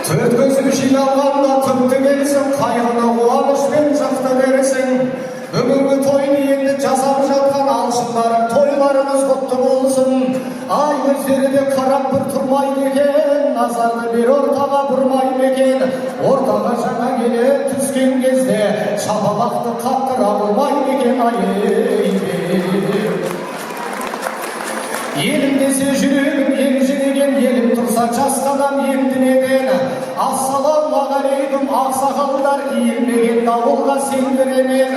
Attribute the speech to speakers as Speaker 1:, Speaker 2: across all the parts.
Speaker 1: Төрт көзім жиналғанда түнді келсін, қайғыны қуанышпен жақта берсін. Бүгінгі тойны енді жасап жатқан алшындарым, тойларыңыз құтты болсын. Ай өздері де қарап бір тұрмайды екен, назарды бір ортаға бұрмайды екен. Ортаға жаңа келе түскен кезде шапалақты қаттыра бұрмайды екен. Елім десе жүрегім елжіреген, елім тұрса жас қадам емдінеген. Ассалаумағалейкум ақсақалдар, иілмеген дауылға сендіремен.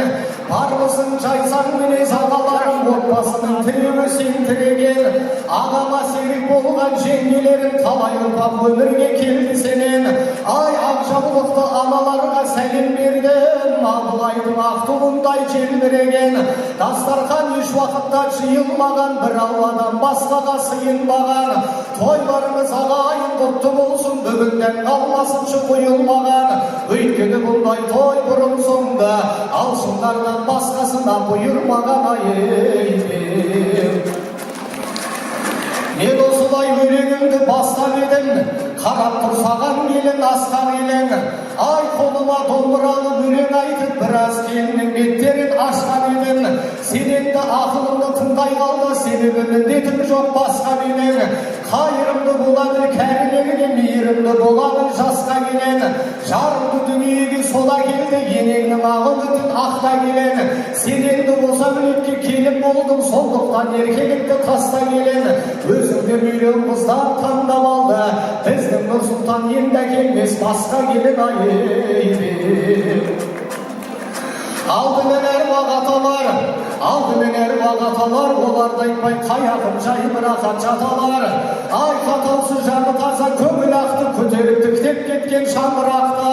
Speaker 1: Бармысың жайсаң мінез ағаларым, отбасының тірегі сен тіреген. Ағама серік болған жеңгелерім, талай ұрпақ өмірге келді сенен. Ай ақжаулықты аналарға сәлем бердім, Абылайдың ақтуындай желбіреген. Дастархан үш уақытта жиылмаған, бір алладан басқаға сыйынбаған. Тойларымыз ағайын құтты болсын, бүгінден қалмасыншы құйылмаған. Өйткені бұндай той бұрын соңды алшындардан басқасына бұйырмаған. Мен осылай өлеңімді бастап едім, қарап тұрсаған елің асқақ елің. Ай қолыма домбыралы өлең айтып, біраз келіннің беттерін ашқан едім. Сен енді ақылымды тыңдай қалды, себебі міндетім жоқ басқа менің. Қайырымды болады кәрілерге, мейірімді болады жасқа келен. Жарымды дүниеге сода келді, енеңнің ағын өтін ақта келен. Сен енді осы әулетке келіп болдың, сондықтан еркелікті таста келен. Өзіңді миллион қыздан таңдап алды, біздің Нұрсұлтан енді әкелмес басқа келін. Алдымен әруақ аталар, оларды айтпай қаяқым жай бірақат жаталар. Ай қаталсы жаны таза көңіл ақты, көтеріп тіктеп кеткен шаңырақты.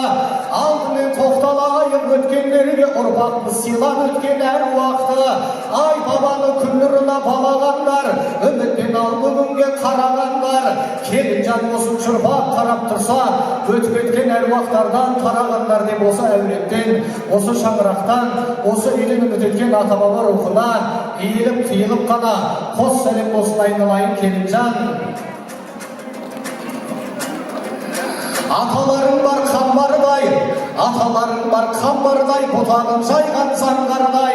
Speaker 1: Алдымен тоқталайық өткендерге, ұрпақпыз сыйлап өткен әруақты. Ай бабаны күн нұрына балағандар, үмітпен ал бүгінге қарағандар. Келінжан осы ұрпақ қарап тұрса, өтіп кеткен әруақтардан тарағандар деп осы әулеттен, осы шаңырақтан, осы үйден үміт еткен ата-баба рухына иіліп тыйылып қана қос сәлем болсын айналайын келінжан. Аталарың бар қамбардай, бұтағын жайған заңғардай.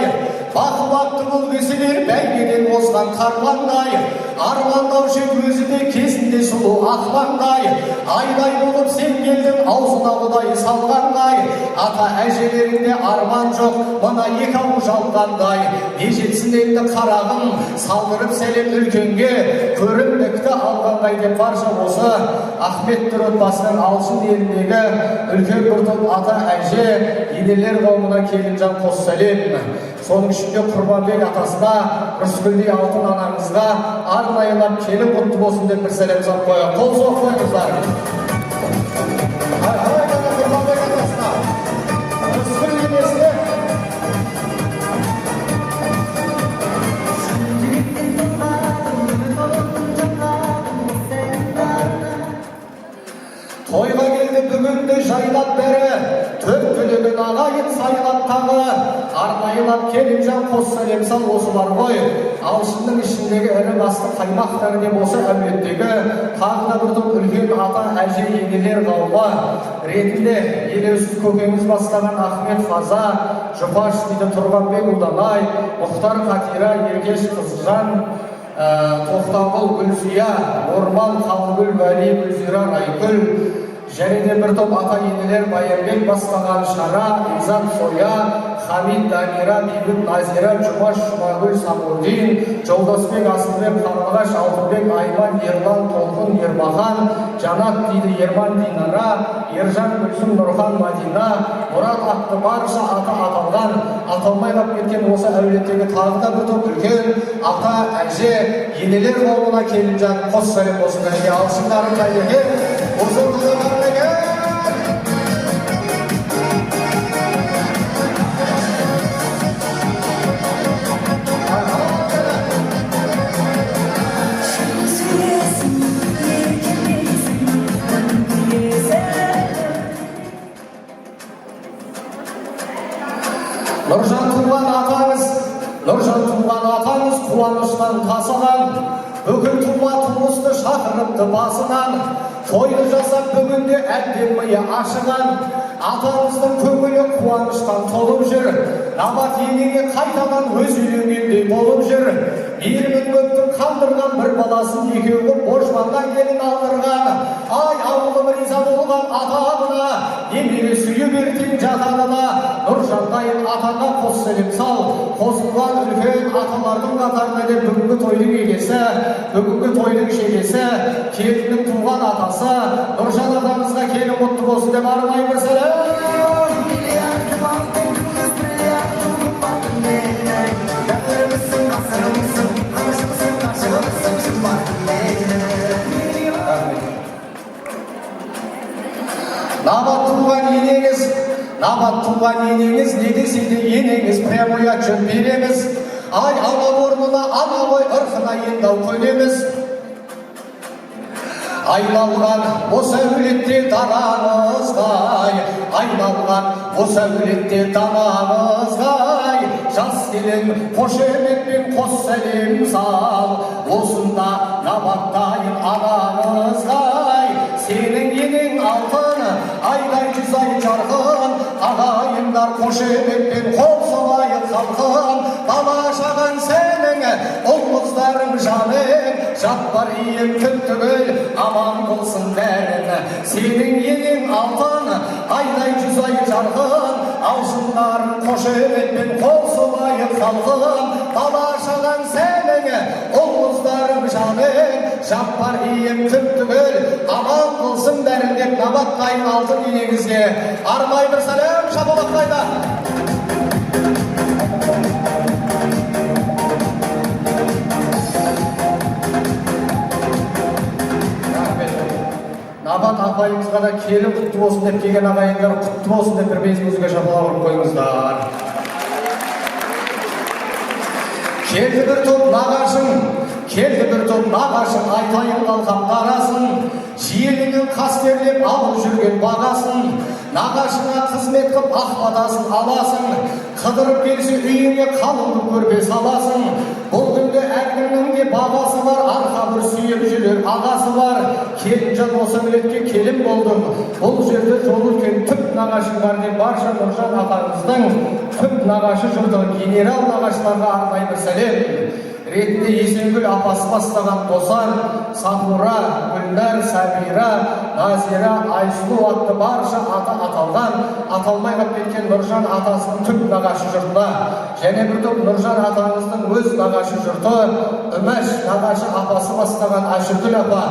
Speaker 1: Бақуатты бұл кісілер бәйгеден озған қарбандай. Армандаушы өзі де кезінде сұлу ақпандай. Айдай болып сен келдің, аузына ұдай салғандай. Ата әжелерінде арман жоқ, мына екі ау жалғандай. Не жетсін енді қарағым, салдырып сәлем үлкенге, көрімдікті алғандай деп барша осы Ахмет отбасының алшын еліндегі үлкен бір топ ата әже, енелер қауымына келінжан қос сәлем. Соның ішінде Құрбанбек атасына, Рүскүлдей алтын анаңызға арнайылап келіп құтты болсын деп бір сәлем сап қояйық. Қол соқ қойыңыздар. Құрбанбек атасына, Рүскүл енесіне. Тойға келді бүгінді жайлап бәрі, төрт түлігін ағайын сайлап тағы. Арнайылап келінжан қос сәлем сал осы бар ғой. Алшынның ішіндегі ірі басты қаймақтары деп осы әулеттегі тағы да бір топ үлкен ата әже енелер қауымы ретінде елеусіз көкеміз бастаған Ахмет Фаза, Жұпаш дейді Тұрғанбек Ұлданай, Мұхтар Қатира, Еркеш Қызжан, Тоқтағұл Гүлзия, Орман Қалгүл, Вәли Гүлзира, Райкүл, және де бір топ ата енелер Баянбек бастаған Шара, Изат Соя, Хамид Дамира, Бейбіт Назира, Жұмаш Жұмагүл Самудин, Жолдасбек Асылбек, Қарлығаш Алтынбек, Айман, Ерлан, Толқын, Ермахан, Жанат дейді Ерман Динара, Ержан Гүлсім, Нұрхан Мадина, Мұрат атты барша ата аталған, аталмай қап кеткен осы әулеттегі тағы да бір топ үлкен ата әже енелер қауымына келінжан қос сәлем болсын. Алшындарың қайдеге, ұзын тұлғаларың еге. Нұржан туған атаңыз қуаныштан тасыған, бүкіл тума туысты шақырыпты басынан. тойды жасап бүгінде әбден миы ашыған атамыздың көңілі қуаныштан толып жүр. Набат енеге қайтадан өз үйленгендей болып жүр. Мейірімін көптің қандырған бір баласын екеуі божбаннан келін алдырған. Ай ауылым риза болған атағына, немере сүйіп ертең жатағына. Нұржандайын атаға қос сәлем сал, қосылған үлкен аталардың қатарына деп бүгінгі тойдың егесі, бүгінгі тойдың шегесі, келіннің туған атасы Нұржан атамызға келін құтты болсын деп арнайы бір сәлем. Набат туған енеңіз, не десе де енеңіз, прямой отчет береміз. Ай, ана орнына, ана ғой ырқына ендау көнеміз. Айналған осы әулетте данаңызғай, айналған осы әулетте данаңызғай, жас келін қошеметпен қос сәлем сал, осында набаттайын анаңызғай, сенің енең алтын, айдай жүз ай жарқын, ағайындар қошеметпен қол соғайын халқын, бала шаған сенің ұл-қыздарың жаның, жат бар ием күн түгіл, аман болсын бәрін. Сенің енең алтын, айдай жүз ай жарқын, аузындарын қошеметпен қол соғайын халқын, бала шаған сенің ұл-қыздарың жаның, жат бар ием күн түгіл, аман болсын бәрін деп набаттайын алтын енеңізге арнайы бір сәлем шапалақтайды. Набат апайымызға да келін құтты болсын деп келген ағайындар құтты болсын деп бір безімізге шапалақ ұрып қойыңыздар. Келді бір топ нағашың, келді бір топ нағашың, айтайын қалқам қарасын, жиенінің қастерлеп алып жүрген бағасын, нағашыңа қызмет қып ақбадасын аласың, қыдырып келсе үйіңе қалыңдық көрпе саласың. Бұл күнде әркімнің де бағасы бар, арқа бір сүйіп жүрер ағасы бар. Келінжан осы әулетке келін болдым, бұл жерде жол үлкен түп нағашың бар деп барша Нұржан атаңыздың түп нағашы жұрты генерал нағашыларға арнайы бір сәлем ретінде Есенгүл апасы бастаған Досар, Сафура, Гүлнар, Сабира, Назира, Айсұлу атты барша аты аталған, аталмай қалып кеткен Нұржан атасының түп нағашы жұртына, және бір топ Нұржан атаңыздың өз нағашы жұрты, Үмәш нағашы апасы бастаған Әшіргүл апа,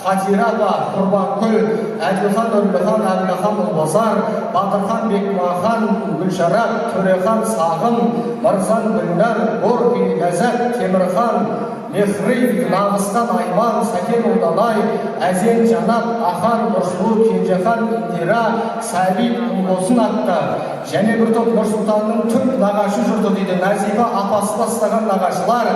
Speaker 1: Хатира апа, Құрбанкүл, Әділхан, Үрліхан, Әбілхан, Ұлбасар, Батырхан, Бекмахан, Гүлшарап, Төрехан, Сағын, Мырзан, Гүлнар, Горги, Ләззат, Темірхан, Мехри, Нағыстан, Айман, Сәкен, Ұлданай, Әзен, Жанат, Ахан, Нұрсұлу, Кенжехан, Индира, Сәбит, Ұлбосын атты. Және бір топ Нұрсұлтанның түп нағашы жұрты дейді. Назиба апасы бастаған нағашылар,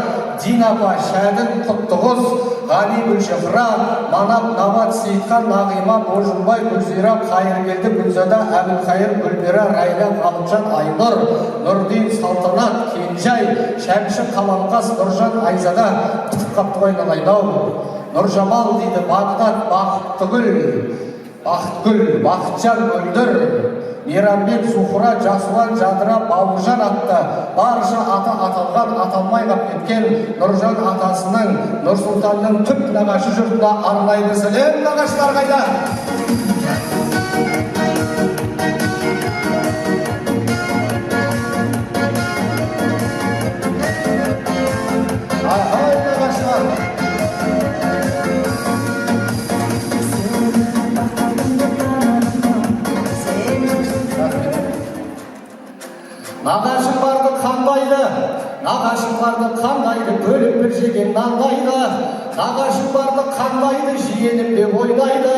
Speaker 1: Дин апа, Шәдін, Құттығыз, Ғали, Гүлшехра, Манап, Набат, Сейтхан, Нағима, Божынбай, Гүлзира, Қайыргелді, Гүлзада, Әбілқайыр, Гүлбера, Райла, Ғалымжан, Айнұр, Нұрдин, Салтанат, Кенжай, Шәмші, Қаламқас, Нұржан, Айзада, құтып қапты қойынан айнау. Нұржамал дейді, Бағдат, Бақытгүл, Бақытжан, Мөлдір, Мейрамбек, Сухра, Жасуан, Жадыра, Бауыржан атты барша аты аталған, аталмай қап кеткен Нұржан атасының Нұрсұлтанның түп нағашы жұртына арнайы сәлем. Нағашылар қайда? Ай, нағашылар! Нағашың барды қандайды, нағашың барды қандайды, бөліп бір жеген нандайды. Нағашың барды қандайды, жиенім деп ойлайды.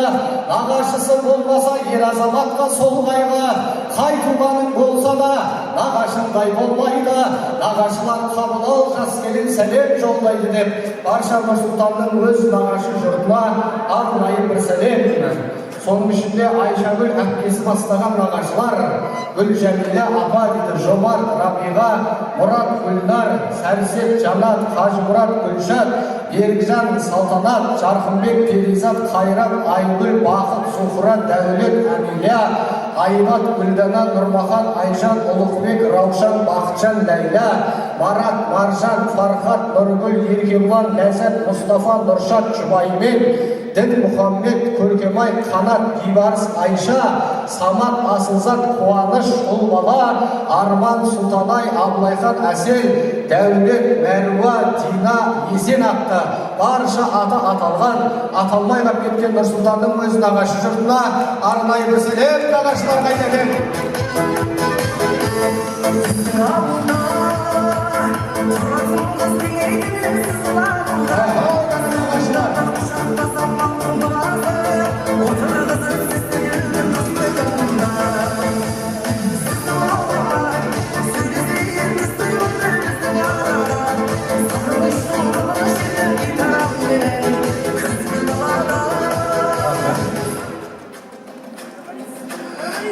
Speaker 1: Нағашысы болмаса ер азаматқа сол қайғы, қай туғаның болса да нағашыңдай болмайды. Нағашылар қабыл ал, жас келін сәлем жолдайды деп барша Нұрсұлтанның өз нағашы жұртына арнайы бір сәлем. Соның ішінде Айшагүл әпкесі бастаған нағашылар, Гүлжәмилә апа дейді, Жомарт, Рабиға, Мұрат, Гүлнар, Сәрсек, Жанат, Қажымұрат, Гүлшат, Берікжан, Салтанат, Жарқынбек, Перизат, Қайрат, Айгүл, Бақыт, Сұхра, Дәулет, Әмилия, Айбат, Гүлдана, Нұрмахан, Айжан, Ұлықбек, Раушан, Бақытжан, Ләйла, Марат, Маржан, Фархат, Нұргүл, Еркебұлан, Ләззат, Мұстафа, Нұршат, Жұбаймен, Дін Мұхаммед, Көркемай, Қанат, Бибарыс, Айша, Самат, Асылзат, Қуаныш, Ұлбала, Арман, Сұлтанай, Абылайхан, Әсел, Дәулет, Мәруа, Дина, Есен атты барша аты аталған, аталмай қап кеткен Нұрсұлтанның өз нағашы жұртына арнайы бір сәлем нағашыларға айтатын.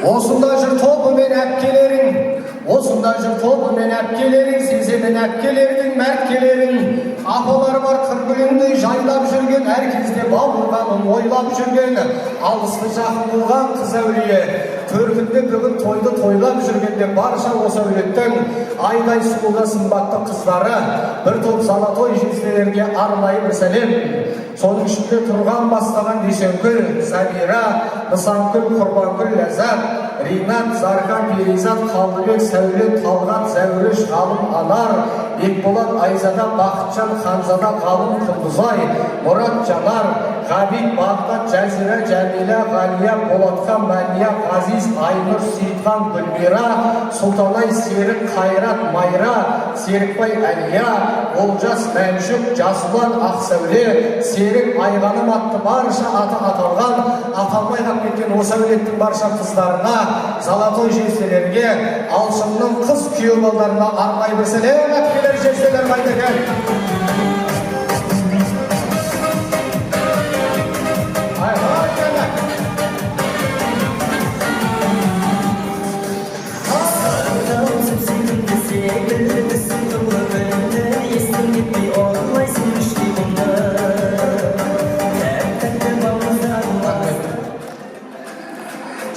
Speaker 1: Осында жүр тобы мен әпкелерің, осында жүр тобы мен әпкелерің, сеземін әпкелердің мәрткелерің. Апалар бар қыргүліңді жайлап жүрген, әр кезде бауырғанын ойлап жүрген, алысты жақын болған қыз әулие. Төркінде бүгін тойды тойлап жүргенде барша осы әулеттің айдай сұлуға сымбатты қыздары, бір топ золотой жезделерге арнайы бір сәлем. Соның ішінде тұрған бастаған Дүйсенкүл, Сабира, Нысанкүл, Құрбанкүл, Ләззат, Ринат, Зархан, Перизат, Қалдыбек, Сәулет, Талғат, Зәуреш, Ғалым, Анар, Бекболат, Айзада, Бақытжан, Ханзада, Ғалым, Құлдызай, Мұрат, Жанар, Ғабит, Бағдат, Жазира, Жәмила, Ғалия, Болатхан, Мәния, Ғазиз, Айнұр, Сейітхан, Гүлмира, Сұлтанай, Серік, Қайрат, Майра, Серікбай, Әлия, Олжас, Мәншік, Жасұлан, Ақсәуле, Серік, Айғаным атты барша аты аталған, аталмай қап кеткен осы әулеттің барша қыздарына, золотой жезделерге, Алшынның қыз күйеу балдарына арнайы бір сәлем әпкелер жезделер қайтекен.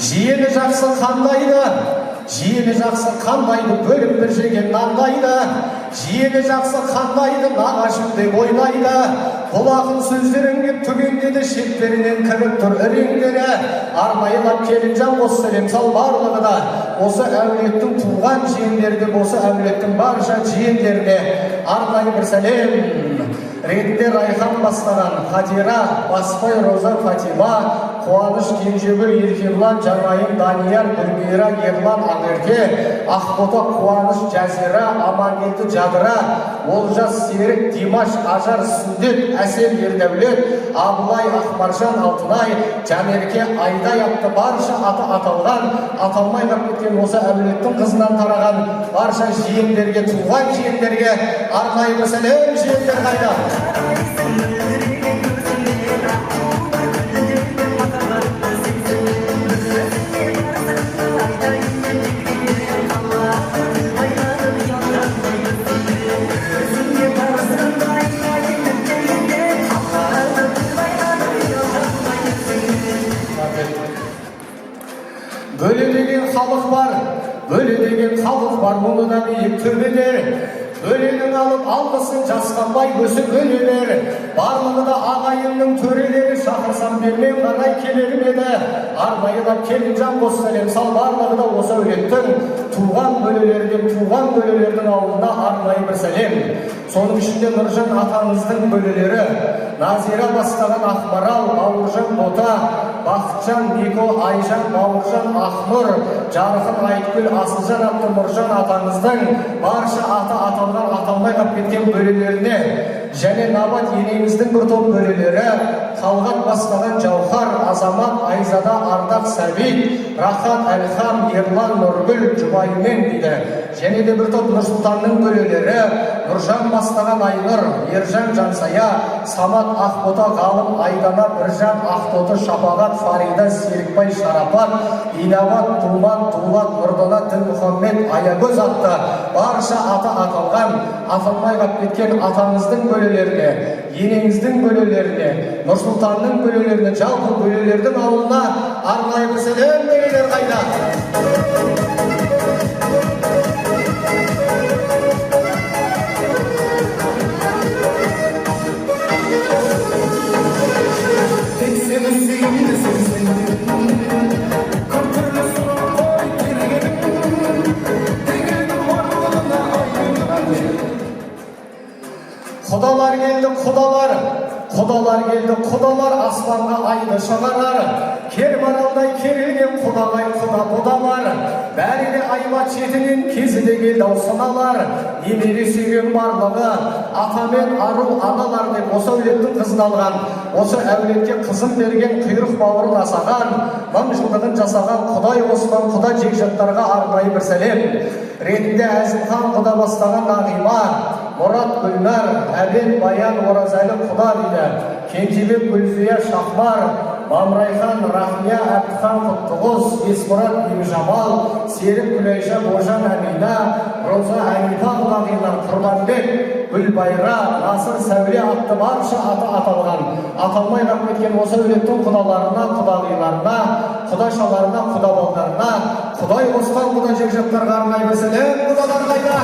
Speaker 1: Жиені жақсы қандайды, жиені жақсы қандайды, бөліп бір жеген нандайды. Жиені жақсы қандайды, нағашым деп ойлайды. Құлағын сөздеріңге түгендеді, шеттерінен кіріп тұр іреңдері. Арнайылап Келінжан осы сәлем сал барлығы да. Осы әулеттің туған жиендері, осы әулеттің барша жиендеріне арнайы бір сәлем. Ретінде Райхан бастаған Хатира, Баспай, Роза, Фатима, Қуаныш, Кенжегүл, Еркебұлан, Жанайым, Данияр, Гүлмира, Ерлан, Ақерке, Ақбота, Қуаныш, Жазира, Амангелді, Жадыра, Олжас, Серік, Димаш, Ажар, Сүндет, Әсел, Ердәулет, Абылай, Ақмаржан, Алтынай, Жанерке, Айдай атты барша аты аталған, аталмай қап кеткен осы әулеттің қызынан тараған барша жиендерге, туған жиендерге арнайы бір сәлем. Жиендер қайда? Бөле деген халық бар, бөле деген халық бар, мұны да биік төбеде. Бөленің алып алғысын жасқанбай өсіп бөлелер. Барлығы да ағайынның төрелері, шақырсам бермен қарай келерім еді. Арнайылап Келінжан қос сәлем сал, барлығы да осы әулеттің туған бөлелердің ауылына арнайы бір сәлем. Соның ішінде Нұржан атаңыздың бөлелері, Назира бастаған Ақмарал, Бауыржан Бота, Бақытжан, Нико, Айжан, Бауыржан, Ақнұр, Жарқын, Айтгүл, Асылжан атты Нұржан атаңыздың барша аты аталған, аталмай қап кеткен бөлелеріне, және Набат енеңіздің бір топ бөлелері, Талғат бастаған Жауһар, Азамат, Айзада, Ардақ, Сәбит, Рахат, Әлхам, Ерлан, Нұргүл, Жұбаймен дейді. Және де бір топ Нұрсұлтанның бөлелері, Нұржан бастаған Айнұр, Ержан, Жансая, Самат, Ақбота, Ғалым, Айдана, Біржан, Ақтоты, Шапағат, Фарида, Серікбай, Шарапат, Инабат, Туман, Дулат, Нұрдана, Дін Мұхаммед, Аягөз атты барша аты аталған, аталмай қап кеткен атаңыздың bölелеріне, енеңіздің бөлелеріне, Нұрсұлтанның бөлелеріне, жалпы бөлелердің ауылына арнайы бір сәлем берелер қайда. Құдалар келді, құдалар, құдалар келді, құдалар, аспанға айды шығарар. Кермаралдай керілген құдағай құда бұдалар. Бәріне аймат жетінен кезі де келді аусыналар. Немере сүйген барлығы, ата мен ару аналар деп осы әулеттің қызын алған. Осы әулетке қызын берген құйрық бауырын асаған, мың жылдығын жасаған Құдай Осман құда жекжаттарға арнайы бір сәлем. Ретінде Әзімхан құда бастаған Нағима, Мұрат Гүлнар, Әбен Баян Оразәлі құда дейді. Кентебек Гүлзия Шахмар, Мамрайхан Рахмия Әбдіхан Құттығыз, Есмұрат Беймжамал, Серік Күлайша Божан Әмина, Роза Әнипа құдағилар, Құрбанбек, Гүлбайра, Насыр Сәуле атты барша аты аталған. Аталмай қап кеткен осы әулеттің құдаларына, құдағиларына, құдашаларына, құдабалдарына, Құдай қосқан құда жекжаттарға арнайы бір сәлем. Құдалар қайда?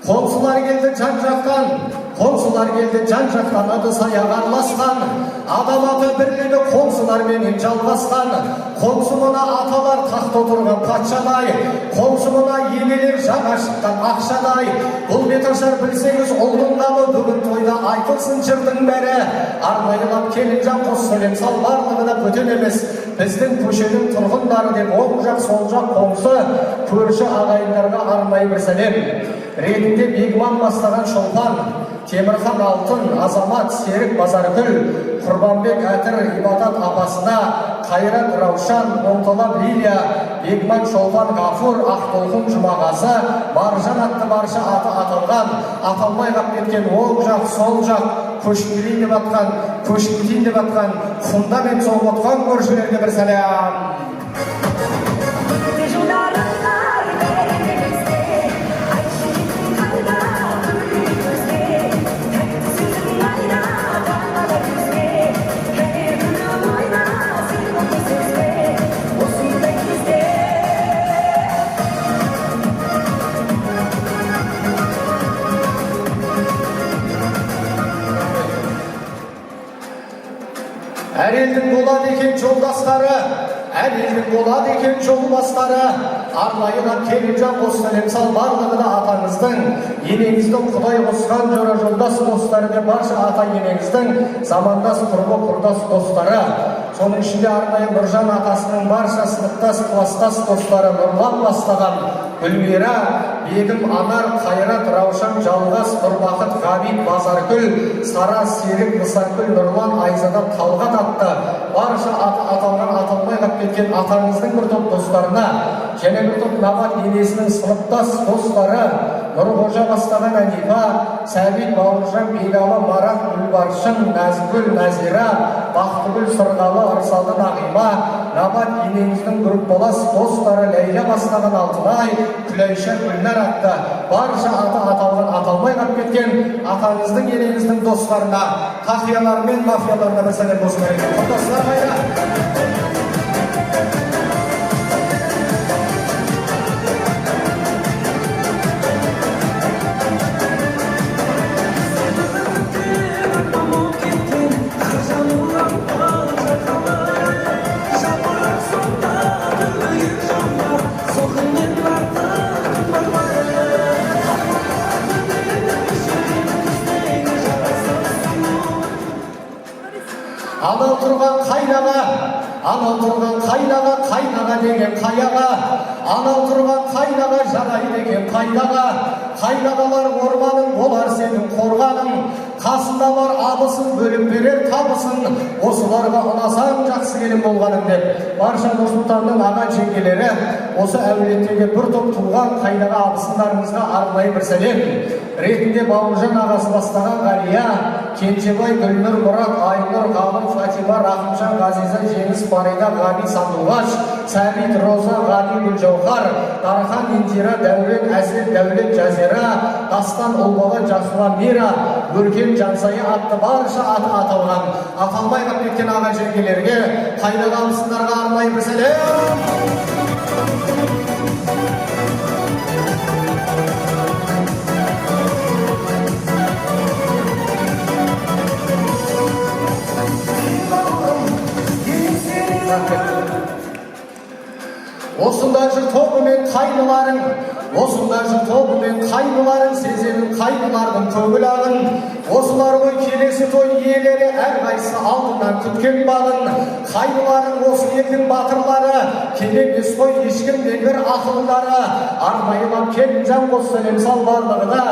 Speaker 1: Қонсылар келді жан-жақтан, қонсылар келді жан-жақтан, ыдыс аяқ араласқан, адам аты бірлігі қонсыларменен жалғасқан. Қонсымына аталар тақта отырған патшадай, қонсымына енелер жаңа шыққан ақшадай. Бұл беташар білсеңіз ұлдың намы бүгін тойда айтылсын жырдың бәрі. Арнайылап Келімжан қос сәлем сал, барлығы да бөтен емес. Біздің көшенің тұрғындары деп оң жақ сол жақ қонсы көрші ағайындарға арнайы бір сәлем. Ретінде Бегман бастаған Шолпан, Темірхан Алтын, Азамат, Серік Базаргүл, Құрбанбек Әтір, Ибадат апасына, Қайрат Раушан, Монталап Лилия, Бегман Шолпан Ғафур, Ақтолқын Жұмағасы, Маржан атты барша аты аталған, аталмай қап кеткен оң жақ, сол жақ, көшкілейін деп атқан, көшкілейін деп атқан, фундамент соғып отқан көршілерге бір сәлем. Әр елдің болады екен жолдастары, әр елдің болады екен жолбастары. Арнайынан Келімжан қос сәлем сал, барлығы да атаңыздың, енеңіздің Құдай қосқан жора жолдас достары деп барша ата енеңіздің замандас құрбы құрдас достары. Соның ішінде арнайы Нұржан атасының барша сыныптас кластас достары Нұрлан бастаған Гүлмира, Бегім Анар, Қайрат Раушан, Жалғас, Нұрбақыт, Ғабит, Базаргүл, Сара, Серік, Нысанкүл, Нұрлан, Айзадан, Талғат атты барша аталған аталмай қап кеткен атаңыздың бір топ достарына, және бір топ Набат енесінің сыныптас достары Нұрғожа бастаған Әнипа, Сәбит, Бауыржан, Бегалы, Марат, Гүлбаршын, Нәзгүл, Нәзира, Бақтыгүл, Сырғалы, Арсалды, Нағима, Набат енеңіздің группалас достары Ләйлә бастаған Алтынай, Күлайша, Гүлнар атты барша аты аталған аталмай қап кеткен атаңыздың енеңіздің достарына, тақиялар мен мафияларына бір сәлем болсын. Құрдастар қайда? Анау тұрған қайнаға, анау тұрған қайнаға, қайнаға деген қаяға, анау тұрған қайнаға жарайды деген қайнаға, қайнағалар орманың болар сенің қорғаның, қасында бар абысын бөліп берер табысын, осыларға ұнасаң жақсы келін болғаным деп барша Нұрсұлтанның аға жеңгелері, осы әулеттегі бір топ туған қайдағы абысындарымызға арнайы бір сәлем ретінде Бауыржан ағасы бастаған Ғалия, Кенжебай, Гүлнұр, Мұрат, Айнұр, Ғалым, Фатима, Рахымжан, Ғазиза, Жеңіс, Фарида, Ғали, Сандуғаш, Сәбит, Роза, Ғали, Гүлжауһар, Дархан, Индира, Дәулет, Әсет, Дәулет, Жазира, Дастан, Ұлбала, Жасуа, Мира, Өркен, Жансайы атты барша аты аталған, аталмай қалып кеткен аға жеңгелерге, қайдағы абысындарға арнайы бір сәлем. Осында жүр тобымен қайныларың, осында жүр тобымен қайныларың, сеземін қайнылардың көңілағын. Осылар ғой келесі той иелері, әрқайсысы алдынан күткен бағын. Қайныларың осы елдің батырлары, келемес қой ешкімнен бір ақылдары. Арнайылап Келімжан қос сәлем сал барлығына,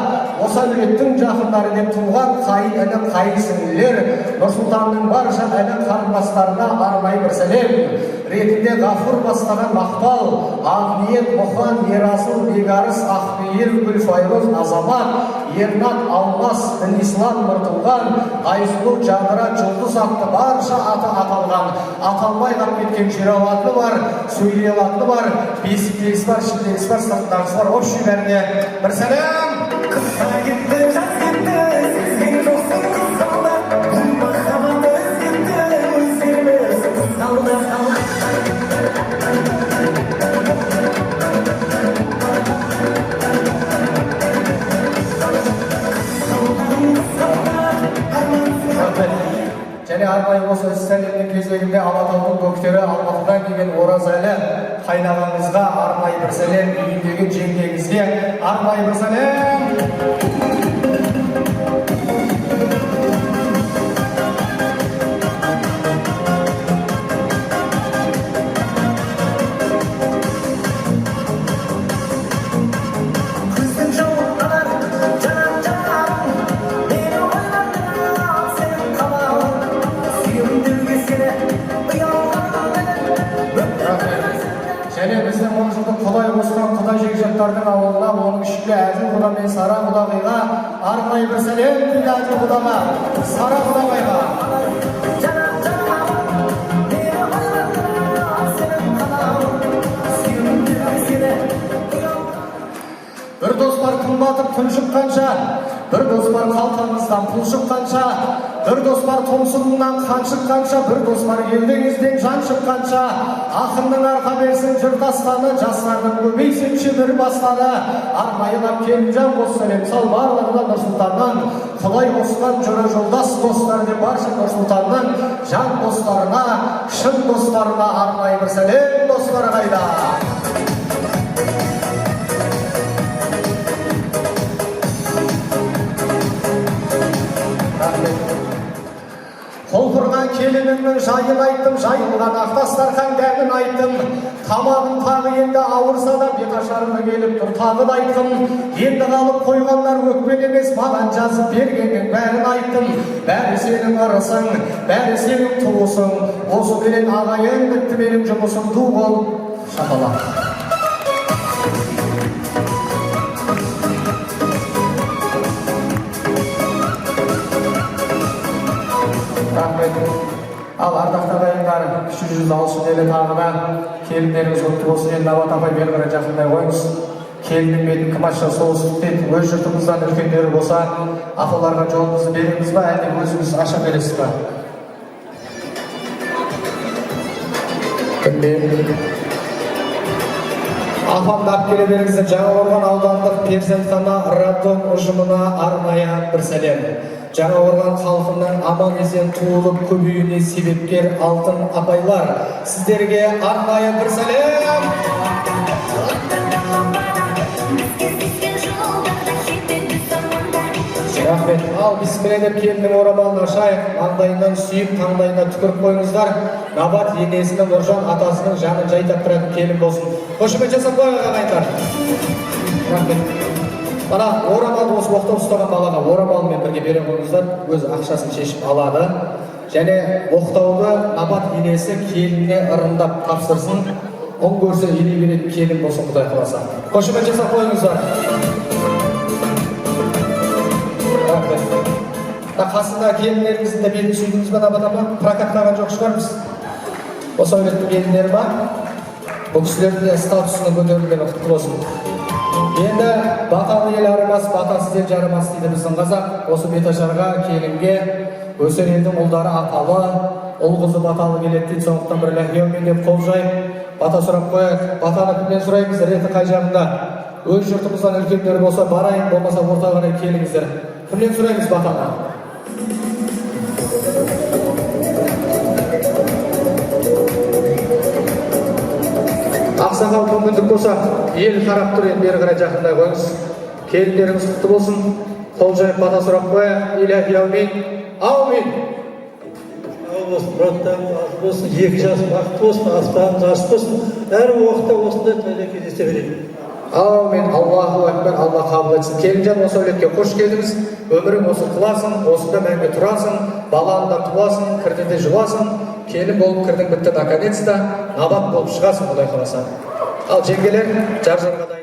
Speaker 1: осы әулеттің жақындары деп туған қайын іні қайын сіңлілер, Нұрсұлтанның барша іні қарындастарына арнайы бір сәлем ретінде Ғафур бастаған Мақпал, Ақниет, Мұхан, Ерасыл, Бегарыс, Ақбейір, Гүлфайроз, Азамат, Ернат, Алмас, Дінислам, Нұртылған, Айсұлу, Жадыра, Жұлдыз атты барша аты аталған, аталмай қалып кеткен жүйралатыны бар, сөйлелатыны бар, бесіктегісі бар, шілдегісі бар, сырттағысы бар, общий бәріне бір сәлем. Қысқа кетті, жас кетті, сізбен жоқсың қызғалда, бұл махаббат өзгетті, өздеріміз қызғалда. Және арнайы осы іс-сәлемнің кезегінде Алатаудың көктері Алматыдан келген Оразәлі қайнағамызға арнайы бір сәлем, үйіндегі жеңгеңізге арнайы бір сәлем. Және біздің 10 жылдың құдай қосқан құдай жекжаттардың ауылына, оның ішінде Әзіл құда мен Сара құдағайға арнайы бір сәлем дейді. Әзіл құдаға, Сара құдағайға. Бір дос бар күн батып күн шыққанша, бір дос бар қалтамыздан пұл шыққанша, бір дос бар тұмсығыңнан қан шыққанша, бір дос бар елдеңізден жан шыққанша, ақынның арқа берсін жұрт астаны, жастардың көбейсінші бір бастаны. Арнайылап Келімжан қос сәлем сал барлығына Нұрсұлтаннан, құдай қосқан жора жолдас достар деп барша Нұрсұлтанның жан достарына, шын достарына арнайы бір сәлем. Достар қайда? Қол құрған келінімнің жайын айттым, жайылған ақтастархан дәмін айттым. Тамағым тағы енді ауырса да беташарымы келіп тұр тағы да айттым. Енді қалып қойғандар өкпелемес, маған жазып бергеннің бәрін айттым. Бәрі сенің ырысың, бәрі сенің туысың. Осы белен ағайын бітті менің жұмысым, ду бол шапалақ. Ал ардақты ағайындар, кіші жүз алсын елі тағына келіндеріңіз құтты болсын. Енді Набат апай бері қарай жақындай қойыңыз. Келіннің бетін кім ашса сол істейді. Өз жұртымыздан үлкендері болса, ақылдарға жолыңызды береміз ба, әлде өзіңіз аша бересіз ба? Апамды алып келе беріңіздер. Жаңақорған аудандық перзентхана роддом ұжымына арнайы бір сәлем. Жаңақорған халқының аман есен туылып көбеюіне себепкер алтын апайлар, сіздерге арнайы бір сәлем. Рахмет. Ал бісміллә деп келіннің орамалын ашайық, маңдайынан сүйіп, таңдайына түкіріп қойыңыздар. Набат енесінің Нұржан атасының жанын жай таптыратын келін болсын. Қошемет жасап қойыңыз ағайындар. Рахмет. Mana орамалды осы уақытта ұстаған балаға орамалмен бірге бере қойыңыздар, өз ақшасын шешіп алады. Және оқтауды набат енесі келініне ырымдап тапсырсын. Оң көрсе ене беретін келін болсын, Құдай қаласа. Қошемет жасап қойыңыздар. Қасында келіндеріміздің де бетін сүйдіңіз бе, набат апа? Прокаттаған жоқ шығармыз. Осы әулеттің келіндері бар. Бұл кісілердің де статусының көтерілгені құтты болсын. Енді баталы ел арымас, батасыз ел жарымас дейді біздің қазақ. Осы беташарға, келінге өсер елдің ұлдары аталы, ұл қызы баталы келеді дейді. Сондықтан бір ләхияумен деп қол жайып, бата сұрап қояйық. Батаны кімнен сұраймыз? Реті қай жағында? Өз жұртымыздан үлкендер болса барайын, болмаса орта қарай келіңіздер. Кімнен сұраймыз батаны? Ақсақал мүмкіндік болса, ел қарап тұр, енді бері қарай жақындай қойыңыз. Келіндеріңіз құтты болсын. Қол жайып бата сұрап қояйық. Иләһи әумин. Аумин.
Speaker 2: Мұраттарың аз болсын, 2 жас бақытты болсын, аспаныңыз ашық болсын. Әр уақытта осындай тойда кездесе берейін.
Speaker 1: Аумин. Аллаху акбар. Алла қабыл етсін. Келінжан, осы әулетке қош келдіңіз. Өмірің осы қыласың, осында мәңгі тұрасың, балаңда туасың, кірдіңде жуасың. Келін болып кірдің бітті наконец-то, набат болып шығасың, Құдай қаласа. Ал жеңгелер, жар-жарға